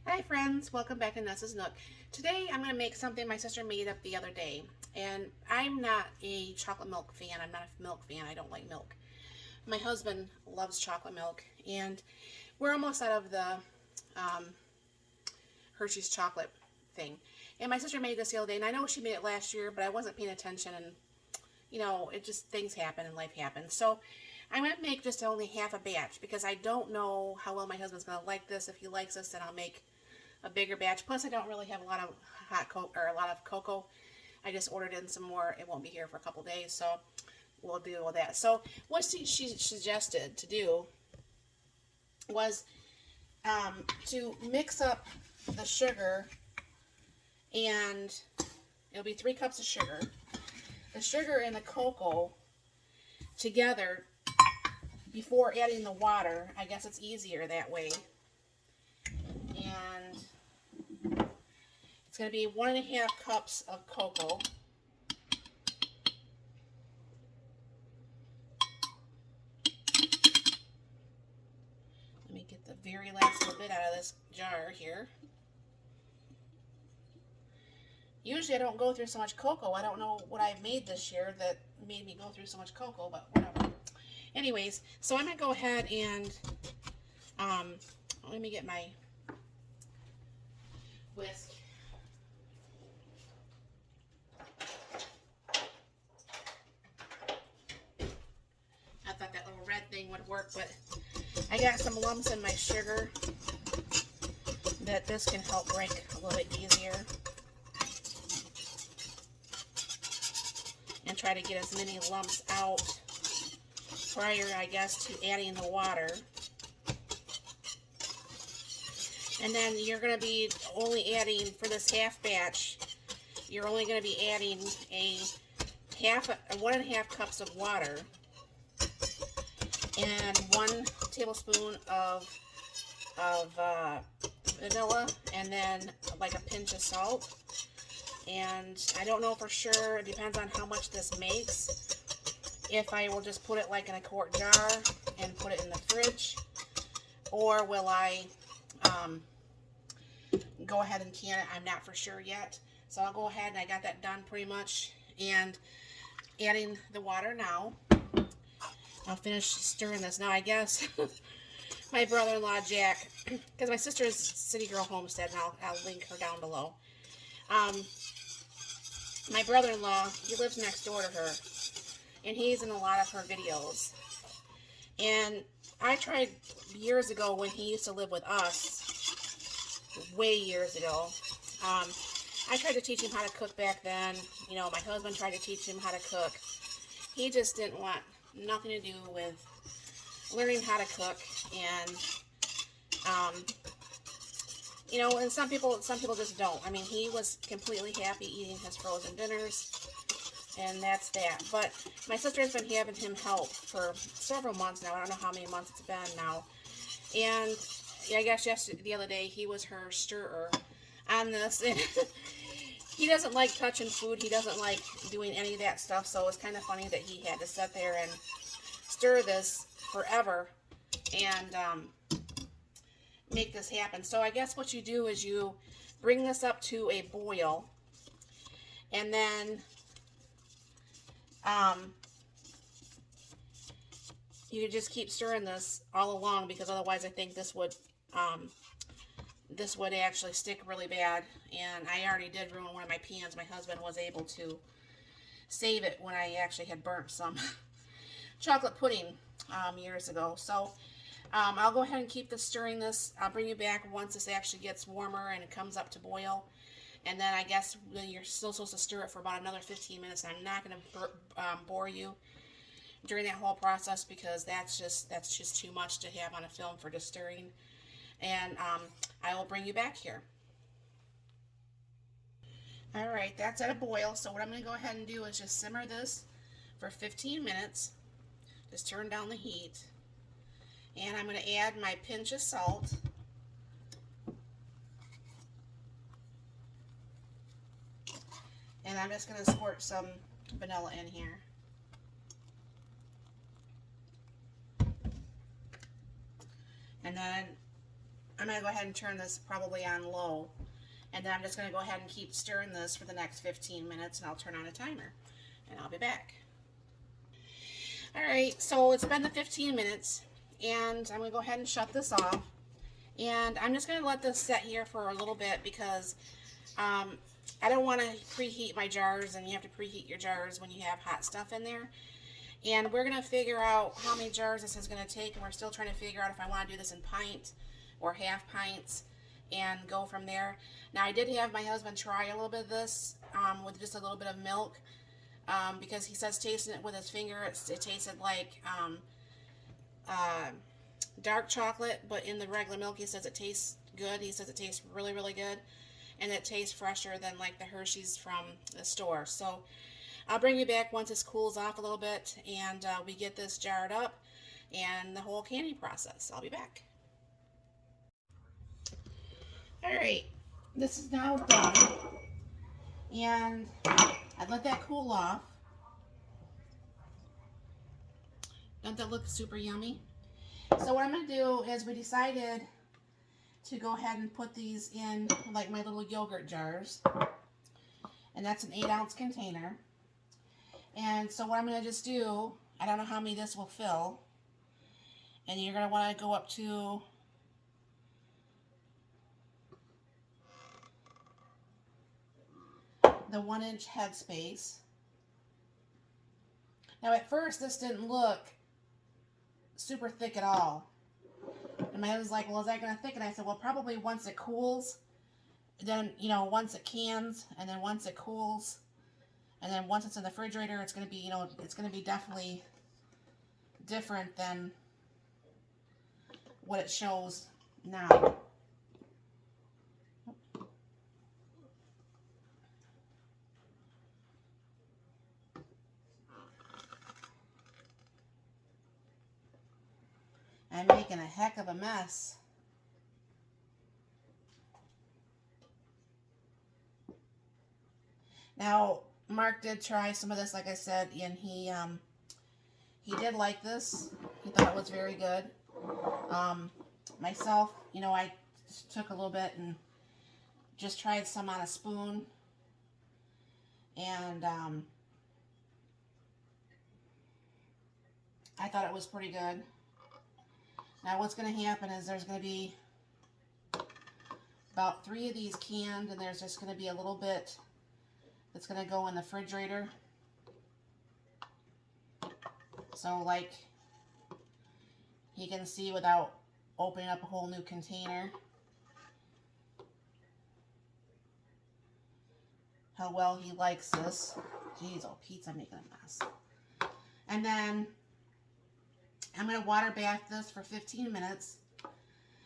Hi friends, welcome back to Nessa's Nook. Today I'm going to make something my sister made up the other day. And I'm not a chocolate milk fan. I'm not a milk fan. I don't like milk. My husband loves chocolate milk. And we're almost out of the um, Hershey's chocolate thing. And my sister made this the other day. And I know she made it last year, but I wasn't paying attention. And, it just things happen and life happens. So I'm going to make just only half a batch because I don't know how well my husband's going to like this. If he likes this, then I'll make a bigger batch. Plus, I don't really have a lot of hot cocoa or a lot of cocoa. I just ordered in some more. It won't be here for a couple days, so we'll deal with that. So what she suggested to do was to mix up the sugar, and it'll be 3 cups of sugar. The sugar and the cocoa together before adding the water. I guess it's easier that way. And it's going to be 1.5 cups of cocoa. Let me get the very last little bit out of this jar here. Usually I don't go through so much cocoa. I don't know what I made this year that made me go through so much cocoa, but whatever. Anyways, so I'm going to go ahead and let me get my whisk. I thought that little red thing would work, but I got some lumps in my sugar that this can help break a little bit easier. And try to get as many lumps out prior, I guess, to adding the water. And then you're going to be only adding, for this half batch, you're only going to be adding 1.5 cups of water and 1 tablespoon of vanilla, and then like a pinch of salt. And I don't know for sure, it depends on how much this makes, if I will just put it like in a quart jar and put it in the fridge, or will I go ahead and can it. I'm not for sure yet. So I'll go ahead, and I got that done pretty much, and adding the water now. I'll finish stirring this now. I guess my brother-in-law Jack, because my sister's City Girl Homestead, and I'll link her down below. My brother-in-law, he lives next door to her, and he's in a lot of her videos. And I tried years ago when he used to live with us, way years ago. I tried to teach him how to cook back then. My husband tried to teach him how to cook. He just didn't want nothing to do with learning how to cook. And and some people just don't. I mean, he was completely happy eating his frozen dinners, and that's that. But my sister's been having him help for several months now. I don't know how many months it's been now. And I guess the other day, he was her stirrer on this. And he doesn't like touching food. He doesn't like doing any of that stuff. So it's kind of funny that he had to sit there and stir this forever and make this happen. So I guess what you do is you bring this up to a boil, and then you just keep stirring this all along, because otherwise I think this would actually stick really bad. And I already did ruin one of my pans. My husband was able to save it when I actually had burnt some chocolate pudding years ago. So I'll go ahead and keep this stirring this. I'll bring you back once this actually gets warmer and it comes up to boil. And then I guess you're still supposed to stir it for about another 15 minutes. And I'm not going to bore you during that whole process, because that's just too much to have on a film for just stirring. And I will bring you back here. Alright, that's at a boil. So what I'm going to go ahead and do is just simmer this for 15 minutes. Just turn down the heat. And I'm going to add my pinch of salt. And I'm just going to squirt some vanilla in here. And then I'm I'm going to go ahead and turn this probably on low. And then I'm just going to go ahead and keep stirring this for the next 15 minutes, and I'll turn on a timer. And I'll be back. Alright, so it's been the 15 minutes, and I'm going to go ahead and shut this off. And I'm just going to let this sit here for a little bit because I don't want to preheat my jars, and you have to preheat your jars when you have hot stuff in there. And we're going to figure out how many jars this is going to take, and we're still trying to figure out if I want to do this in pint or half pints and go from there. Now, I did have my husband try a little bit of this with just a little bit of milk because he says tasting it with his finger, it tasted like dark chocolate, but in the regular milk, he says it tastes good. He says it tastes really, really good, and it tastes fresher than like the Hershey's from the store. So I'll bring you back once this cools off a little bit and we get this jarred up and the whole candy process. I'll be back. Alright, this is now done, and I let that cool off. Don't that look super yummy? So what I'm going to do is we decided to go ahead and put these in like my little yogurt jars, and that's an 8-ounce container. And so what I'm going to just do, I don't know how many this will fill, and you're going to want to go up to the 1-inch headspace. Now at first this didn't look super thick at all. And my husband's like, well, is that going to thicken? I said, well, probably once it cools, then, you know, once it cans, and then once it cools, and then once it's in the refrigerator, it's going to be, you know, it's going to be definitely different than what it shows now. I'm making a heck of a mess. Now, Mark did try some of this, like I said, and he did like this. He thought it was very good. Myself, you know, I just took a little bit and just tried some on a spoon, and I thought it was pretty good. Now what's going to happen is there's going to be about 3 of these canned, and there's just going to be a little bit that's going to go in the refrigerator. So like you can see without opening up a whole new container how well he likes this. Jeez, oh Pete's, I'm making a mess. And then I'm going to water bath this for 15 minutes.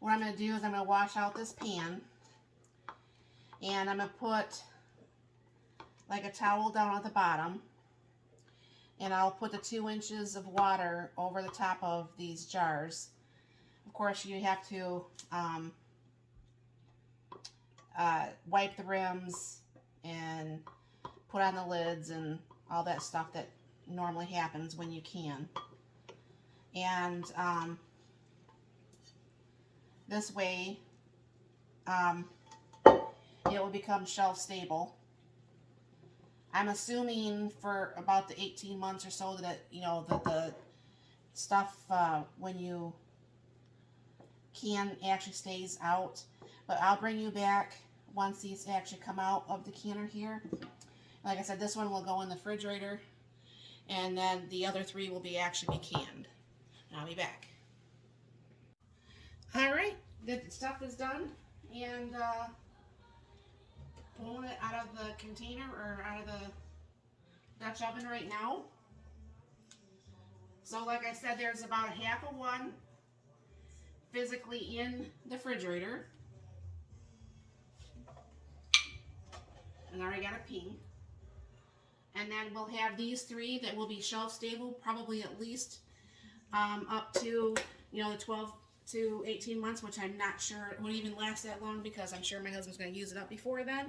What I'm going to do is I'm going to wash out this pan, and I'm going to put like a towel down at the bottom, and I'll put the 2 inches of water over the top of these jars. Of course, you have to wipe the rims and put on the lids and all that stuff that normally happens when you can. And this way it will become shelf stable. I'm assuming for about the 18 months or so that, you know, the stuff when you can actually stays out. But I'll bring you back once these actually come out of the canner here. Like I said, this one will go in the refrigerator, and then the other 3 will be actually be canned. I'll be back. Alright, the stuff is done, and pulling it out of the container or out of the Dutch oven right now. So like I said, there's about a half of one physically in the refrigerator. And I already got a ping. And then we'll have these 3 that will be shelf stable, probably at least up to, you know, the 12 to 18 months, which I'm not sure it would even last that long because I'm sure my husband's going to use it up before then.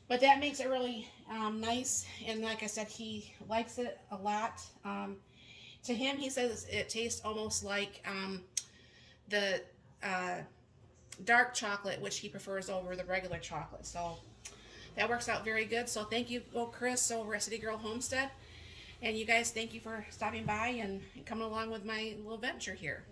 But that makes it really nice, and like I said, he likes it a lot. To him, he says it tastes almost like the dark chocolate, which he prefers over the regular chocolate. So that works out very good. So thank you, Kris over at City Girl Homestead. And you guys, thank you for stopping by and coming along with my little venture here.